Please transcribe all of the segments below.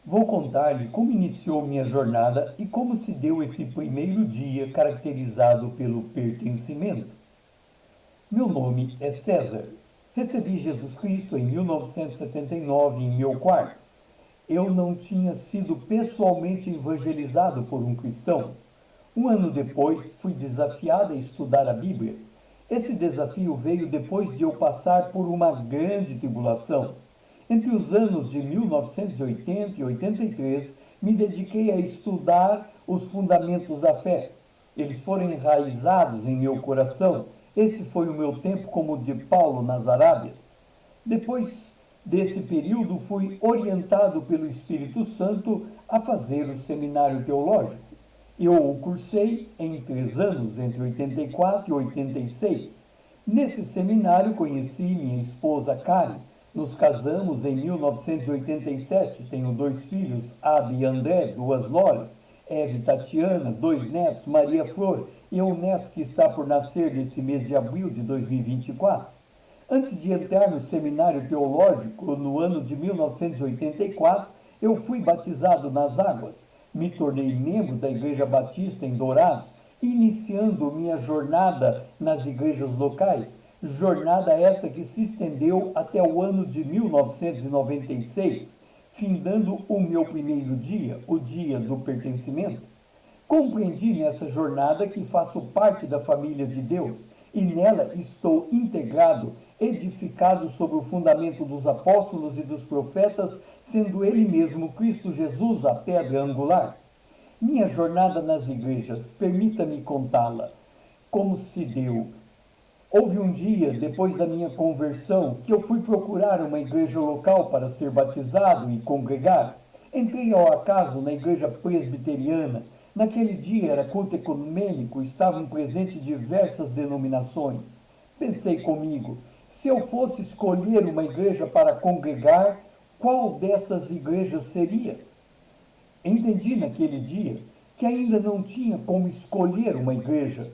Vou contar-lhe como iniciou minha jornada e como se deu esse primeiro dia caracterizado pelo pertencimento. Meu nome é César. Recebi Jesus Cristo em 1979 em meu quarto. Eu não tinha sido pessoalmente evangelizado por um cristão. Um ano depois, fui desafiado a estudar a Bíblia. Esse desafio veio depois de eu passar por uma grande tribulação. Entre os anos de 1980 e 83, me dediquei a estudar os fundamentos da fé. Eles foram enraizados em meu coração. Esse foi o meu tempo como o de Paulo nas Arábias. Depois desse período, fui orientado pelo Espírito Santo a fazer o seminário teológico. Eu o cursei em 3 anos, entre 84 e 86. Nesse seminário conheci minha esposa Karen. Nos casamos em 1987. Tenho 2 filhos, Ada e André, 2 noras, Eva e Tatiana, 2 netos, Maria Flor e um neto que está por nascer nesse mês de abril de 2024. Antes de entrar no seminário teológico, no ano de 1984, eu fui batizado nas águas. Me tornei membro da Igreja Batista em Dourados, iniciando minha jornada nas igrejas locais. Jornada essa que se estendeu até o ano de 1996, findando o meu primeiro dia, o dia do pertencimento. Compreendi nessa jornada que faço parte da família de Deus e nela estou integrado, edificado sobre o fundamento dos apóstolos e dos profetas, sendo Ele mesmo, Cristo Jesus, a pedra angular. Minha jornada nas igrejas, permita-me contá-la, como se deu. Houve um dia, depois da minha conversão, que eu fui procurar uma igreja local para ser batizado e congregar. Entrei ao acaso na igreja presbiteriana. Naquele dia era culto ecumênico, estavam presentes diversas denominações. Pensei comigo, se eu fosse escolher uma igreja para congregar, qual dessas igrejas seria? Entendi naquele dia que ainda não tinha como escolher uma igreja.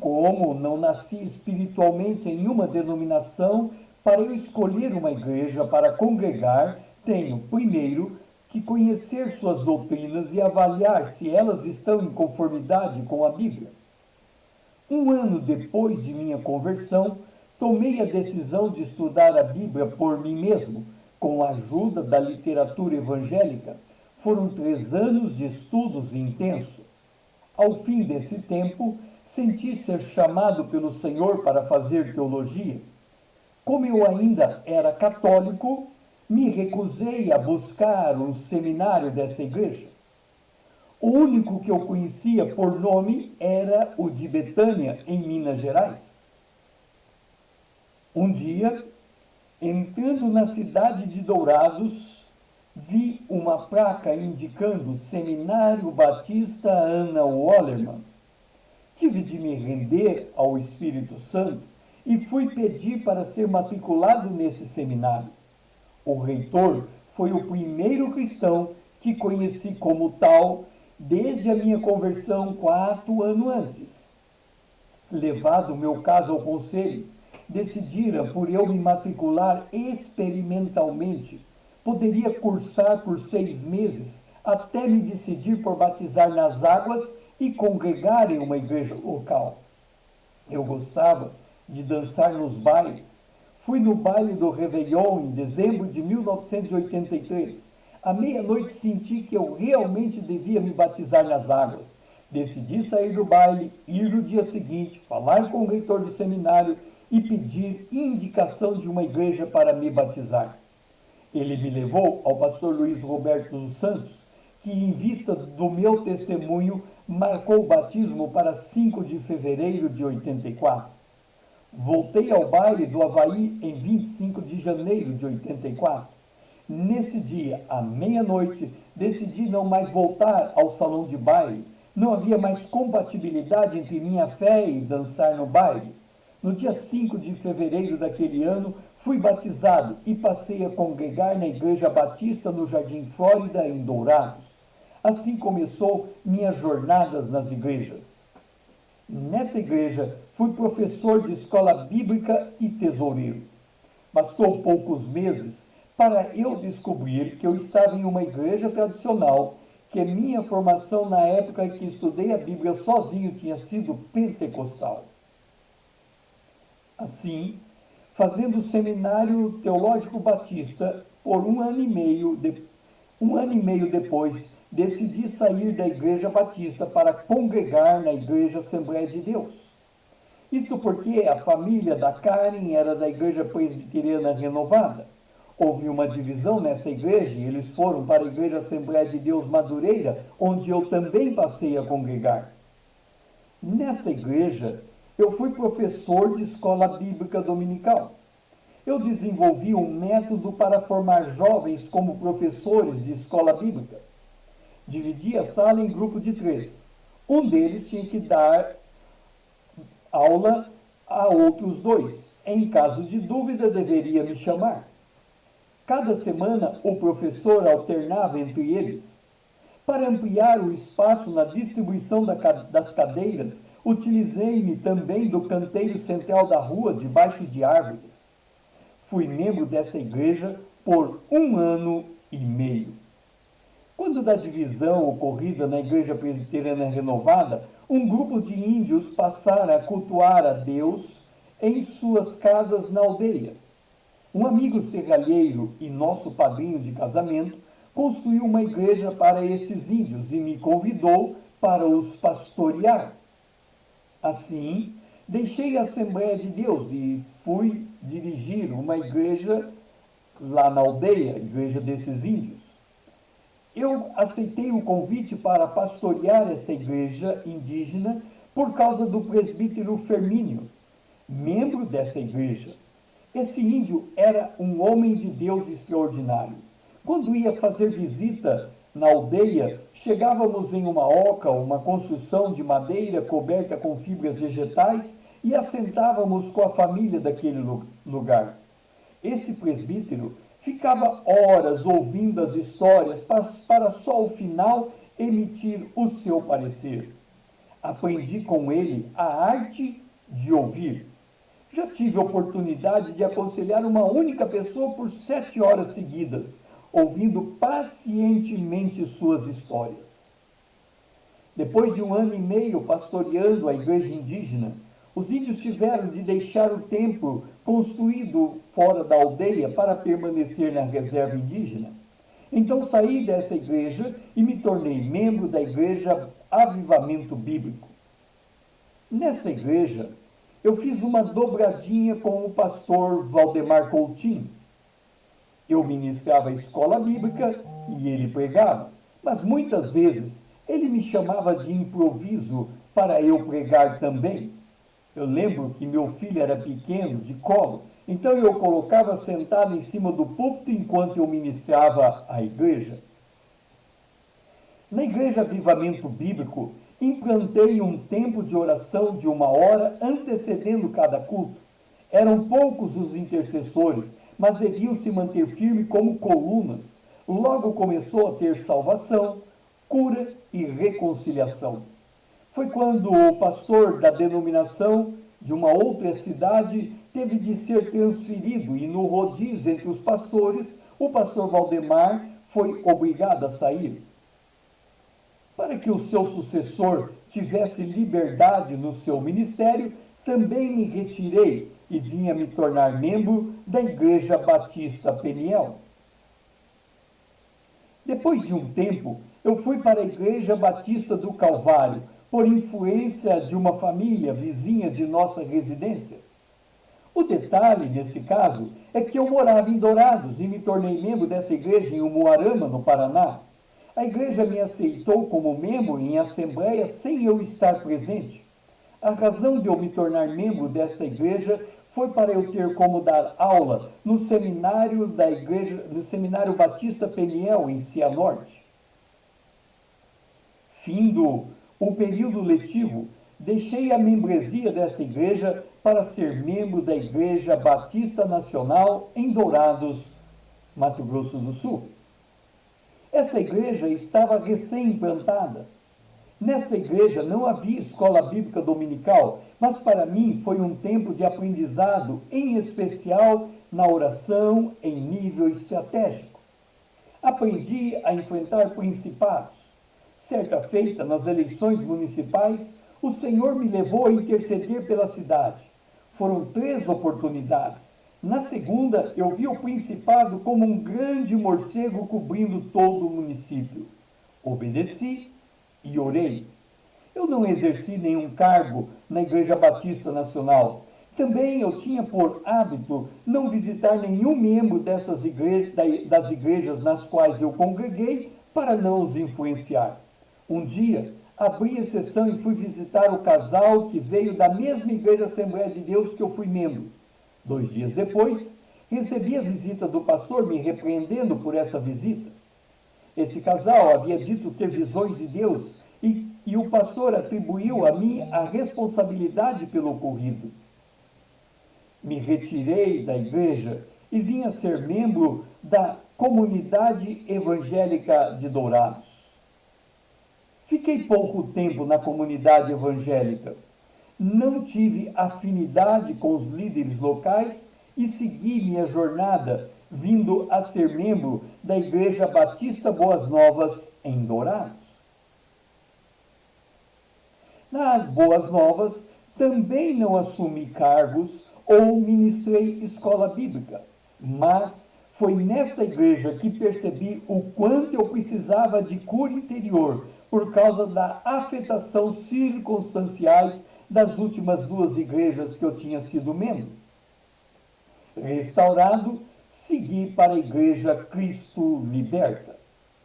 Como não nasci espiritualmente em uma denominação, para eu escolher uma igreja para congregar, tenho, primeiro, que conhecer suas doutrinas e avaliar se elas estão em conformidade com a Bíblia. Um ano depois de minha conversão, tomei a decisão de estudar a Bíblia por mim mesmo, com a ajuda da literatura evangélica. Foram 3 anos de estudos intensos. Ao fim desse tempo, senti ser chamado pelo Senhor para fazer teologia. Como eu ainda era católico, me recusei a buscar um seminário dessa igreja. O único que eu conhecia por nome era o de Betânia, em Minas Gerais. Um dia, entrando na cidade de Dourados, vi uma placa indicando Seminário Batista Ana Wallerman. Tive de me render ao Espírito Santo e fui pedir para ser matriculado nesse seminário. O reitor foi o primeiro cristão que conheci como tal desde a minha conversão 4 anos antes. Levado o meu caso ao conselho, decidiram por eu me matricular experimentalmente. Poderia cursar por 6 meses até me decidir por batizar nas águas e congregar em uma igreja local. Eu gostava de dançar nos bailes. Fui no baile do Réveillon em dezembro de 1983. À meia-noite senti que eu realmente devia me batizar nas águas. Decidi sair do baile, ir no dia seguinte, falar com o reitor do seminário e pedir indicação de uma igreja para me batizar. Ele me levou ao pastor Luiz Roberto dos Santos, que, em vista do meu testemunho, marcou o batismo para 5 de fevereiro de 84. Voltei ao baile do Havaí em 25 de janeiro de 84. Nesse dia, à meia-noite, decidi não mais voltar ao salão de baile. Não havia mais compatibilidade entre minha fé e dançar no baile. No dia 5 de fevereiro daquele ano, fui batizado e passei a congregar na Igreja Batista no Jardim Flórida, em Dourados. Assim começou minhas jornadas nas igrejas. Nessa igreja, fui professor de escola bíblica e tesoureiro. Bastou poucos meses para eu descobrir que eu estava em uma igreja tradicional, que minha formação na época em que estudei a Bíblia sozinho tinha sido pentecostal. Assim, fazendo o seminário teológico batista por um ano e meio depois, decidi sair da igreja batista para congregar na igreja Assembleia de Deus. Isto porque a família da Karen era da igreja presbiteriana renovada. Houve uma divisão nessa igreja e eles foram para a igreja Assembleia de Deus Madureira, onde eu também passei a congregar. Nesta igreja, eu fui professor de escola bíblica dominical. Eu desenvolvi um método para formar jovens como professores de escola bíblica. Dividi a sala em grupo de 3. Um deles tinha que dar aula a outros 2. Em caso de dúvida, deveria me chamar. Cada semana, o professor alternava entre eles. Para ampliar o espaço na distribuição das cadeiras, utilizei-me também do canteiro central da rua, debaixo de árvores. Fui membro dessa igreja por 1 ano e meio. Quando da divisão ocorrida na Igreja Presbiteriana Renovada, um grupo de índios passaram a cultuar a Deus em suas casas na aldeia. Um amigo serralheiro e nosso padrinho de casamento construiu uma igreja para esses índios e me convidou para os pastorear. Assim, deixei a Assembleia de Deus e fui dirigir uma igreja lá na aldeia, a igreja desses índios. Eu aceitei o convite para pastorear esta igreja indígena por causa do presbítero Fermínio, membro desta igreja. Esse índio era um homem de Deus extraordinário. Quando ia fazer visita na aldeia, chegávamos em uma oca, uma construção de madeira coberta com fibras vegetais, e assentávamos com a família daquele lugar. Esse presbítero ficava horas ouvindo as histórias para só ao final emitir o seu parecer. Aprendi com ele a arte de ouvir. Já tive a oportunidade de aconselhar uma única pessoa por 7 horas seguidas, ouvindo pacientemente suas histórias. Depois de 1 ano e meio pastoreando a igreja indígena, os índios tiveram de deixar o templo construído fora da aldeia para permanecer na reserva indígena. Então saí dessa igreja e me tornei membro da igreja Avivamento Bíblico. Nesta igreja, eu fiz uma dobradinha com o pastor Valdemar Coutinho. Eu ministrava a escola bíblica e ele pregava, mas muitas vezes ele me chamava de improviso para eu pregar também. Eu lembro que meu filho era pequeno, de colo, então eu o colocava sentado em cima do púlpito enquanto eu ministrava a igreja. Na igreja Avivamento Bíblico, implantei um tempo de oração de 1 hora antecedendo cada culto. Eram poucos os intercessores, mas deviam se manter firmes como colunas. Logo começou a ter salvação, cura e reconciliação. Foi quando o pastor da denominação de uma outra cidade teve de ser transferido e no rodízio entre os pastores, o pastor Valdemar foi obrigado a sair. Para que o seu sucessor tivesse liberdade no seu ministério, também me retirei e vim a me tornar membro da Igreja Batista Peniel. Depois de um tempo, eu fui para a Igreja Batista do Calvário, por influência de uma família vizinha de nossa residência. O detalhe, nesse caso, é que eu morava em Dourados e me tornei membro dessa igreja em Umuarama, no Paraná. A igreja me aceitou como membro em assembleia sem eu estar presente. A razão de eu me tornar membro desta igreja foi para eu ter como dar aula no seminário da igreja, no Seminário Batista Peniel, em Cianorte. Findo o período letivo, deixei a membresia dessa igreja para ser membro da Igreja Batista Nacional em Dourados, Mato Grosso do Sul. Essa igreja estava recém-implantada. Nesta igreja não havia escola bíblica dominical, mas para mim foi um tempo de aprendizado, em especial na oração em nível estratégico. Aprendi a enfrentar principados. Certa feita, nas eleições municipais, o Senhor me levou a interceder pela cidade. Foram 3 oportunidades. Na segunda, eu vi o principado como um grande morcego cobrindo todo o município. Obedeci e orei. Eu não exerci nenhum cargo na Igreja Batista Nacional. Também eu tinha por hábito não visitar nenhum membro das igrejas nas quais eu congreguei para não os influenciar. Um dia, abri exceção e fui visitar o casal que veio da mesma Igreja Assembleia de Deus que eu fui membro. 2 dias depois, recebi a visita do pastor me repreendendo por essa visita. Esse casal havia dito ter visões de Deus e o pastor atribuiu a mim a responsabilidade pelo ocorrido. Me retirei da igreja e vim a ser membro da Comunidade Evangélica de Dourados. Fiquei pouco tempo na comunidade evangélica. Não tive afinidade com os líderes locais e segui minha jornada, vindo a ser membro da Igreja Batista Boas Novas em Dourados. Nas Boas Novas, também não assumi cargos ou ministrei escola bíblica, mas foi nesta igreja que percebi o quanto eu precisava de cura interior por causa da afetação circunstanciais das últimas 2 igrejas que eu tinha sido membro. Restaurado, segui para a Igreja Cristo Liberta.